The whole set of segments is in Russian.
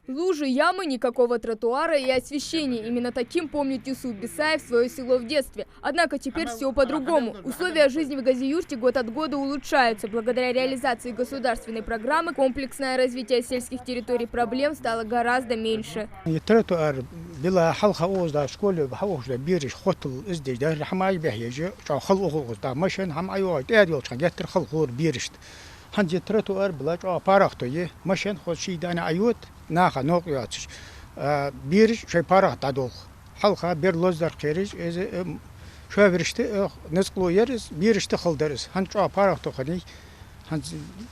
Лужи, ямы, никакого тротуара и освещения. Именно таким помнит Юсуф Бисаев свое село в детстве. Однако теперь все по-другому. Условия жизни в Газиюрте год от года улучшаются. Благодаря реализации государственной программы комплексное развитие сельских территорий проблем стало гораздо меньше. هنجي ترتوار بلاج بارختوي مشان خوشي دانا عيوت ناخا نوق ياتش بيرش شي بارخت عدول حلقة بير لوزدر خيرج شو برشت نسقلو يرز بيرشت خلدرز هنجا بارختو خني هنج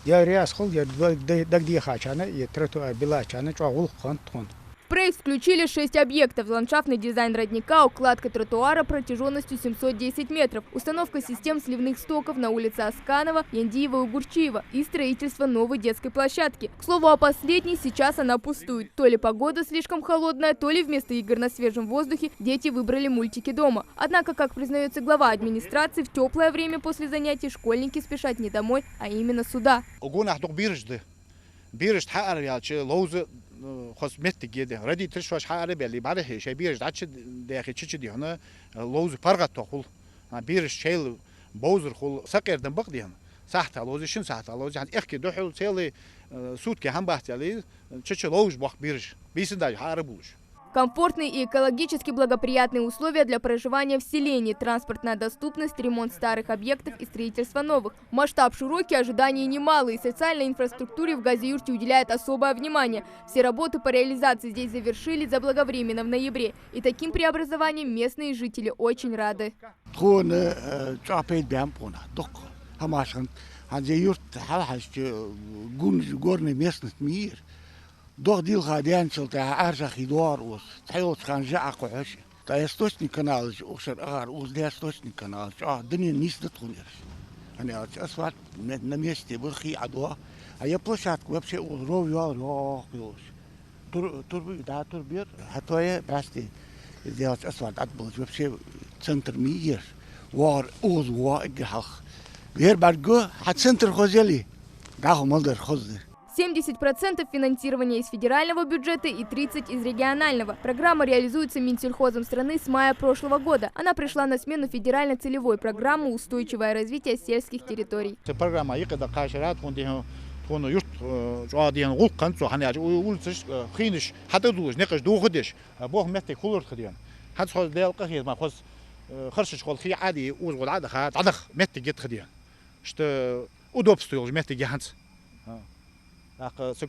يا رياس خل يا دغدي خاچانا يترتوار بلاچانا جا غول خان тон. В проект включили 6 объектов: ландшафтный дизайн родника, укладка тротуара протяженностью 710 метров, установка систем сливных стоков на улице Асканова, Яндиева и Гурчиева и строительство новой детской площадки. К слову о последней, сейчас она пустует. То ли погода слишком холодная, то ли вместо игр на свежем воздухе дети выбрали мультики дома. Однако, как признается глава администрации, в теплое время после занятий школьники спешат не домой, а именно сюда. خاص متجده ردي ترشوش حاره باللي بعده شيء بيرج داتش داخل تشدي هنا لوز فرقت تقول بيرج شيل بوزر خل سكر دم بقدي هنا صحت لوز شن صحت لوز عند اخك دحول سيلي سوت كه هم بحث عليه تشش لوز بق بيرج بيسن داج حاره بوش. Комфортные и экологически благоприятные условия для проживания в селении, транспортная доступность, ремонт старых объектов и строительство новых. Масштаб широкий, ожидания немалые. Социальной инфраструктуре в Газиюрте уделяет особое внимание. Все работы по реализации здесь завершились заблаговременно в ноябре. И таким преобразованием местные жители очень рады. Doch deel gaat te aardig door ons. Heel gaan zaken huis. Dat is toch niet kanaal. Ook zo raar. Ons daar is toch niet kanaal. Ah, dan is niet dat gewoon is. En ja, het is wat met de meeste burger adwa. En je plaatsat kwam ze roof daar weer. Het was beste. Dat is wat dat was. We ze center meer. Waar ons waar ik gehad. Weer bij go het center gezeli. Daar molder gezeli. 70% финансирования из федерального бюджета и 30% из регионального. Программа реализуется Минсельхозом страны с мая прошлого года. Она пришла на смену федеральной целевой программы «Устойчивое развитие сельских территорий». Программа كون يشت جاديان غول كنتو هنياج ولتش خينش حتى دوش نقش دو خدش بوه متى كولر خديان حد خول ديال قخير ما خص خرش شغل خي عادي وزغل عاد خات عدخ متى جت خديان شت удобство متى جهنس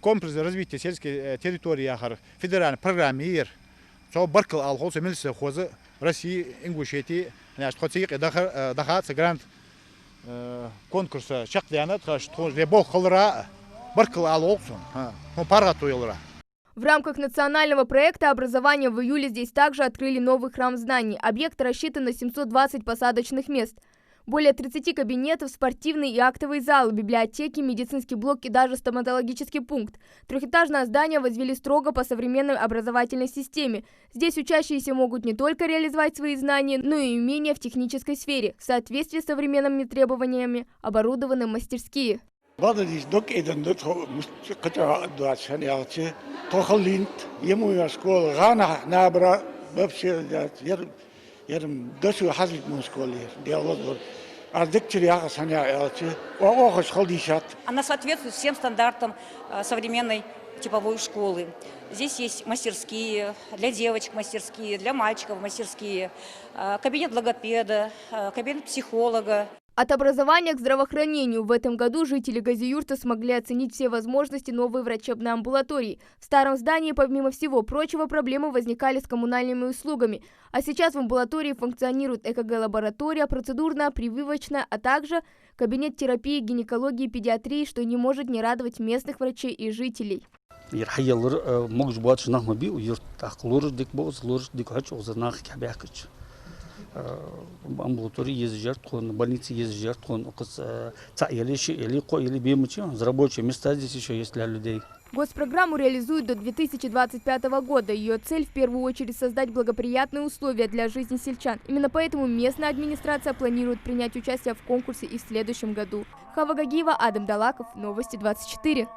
комплекс развития сельской территории ахар федеральный программир что баркал алхол семельсе хозы в России Ингушетии наш хотик дахат грант конкурса чакдянат что лебол холра баркал алхолсон паратуйлра. В рамках национального проекта образования в июле здесь также открыли новый храм знаний. Объект рассчитан на 720 посадочных мест. Более 30 кабинетов, спортивный и актовый зал, библиотеки, медицинский блок и даже стоматологический пункт. Трехэтажное здание возвели строго по современной образовательной системе. Здесь учащиеся могут не только реализовать свои знания, но и умения в технической сфере. В соответствии с современными требованиями оборудованы мастерские. Она соответствует всем стандартам современной типовой школы. Здесь есть мастерские, для девочек мастерские, для мальчиков мастерские, кабинет логопеда, кабинет психолога. От образования к здравоохранению в этом году жители Газиюрта смогли оценить все возможности новой врачебной амбулатории. В старом здании, помимо всего прочего, проблемы возникали с коммунальными услугами. А сейчас в амбулатории функционирует ЭКГ-лаборатория, процедурная, прививочная, а также кабинет терапии, гинекологии и педиатрии, что не может не радовать местных врачей и жителей. амбулатории езжат, больницы езжат, рабочие места здесь еще есть для людей. Госпрограмму реализуют до 2025 года. Ее цель в первую очередь создать благоприятные условия для жизни сельчан. Именно поэтому местная администрация планирует принять участие в конкурсе и в следующем году. Хава Гагиева, Адам Далаков, Новости 24.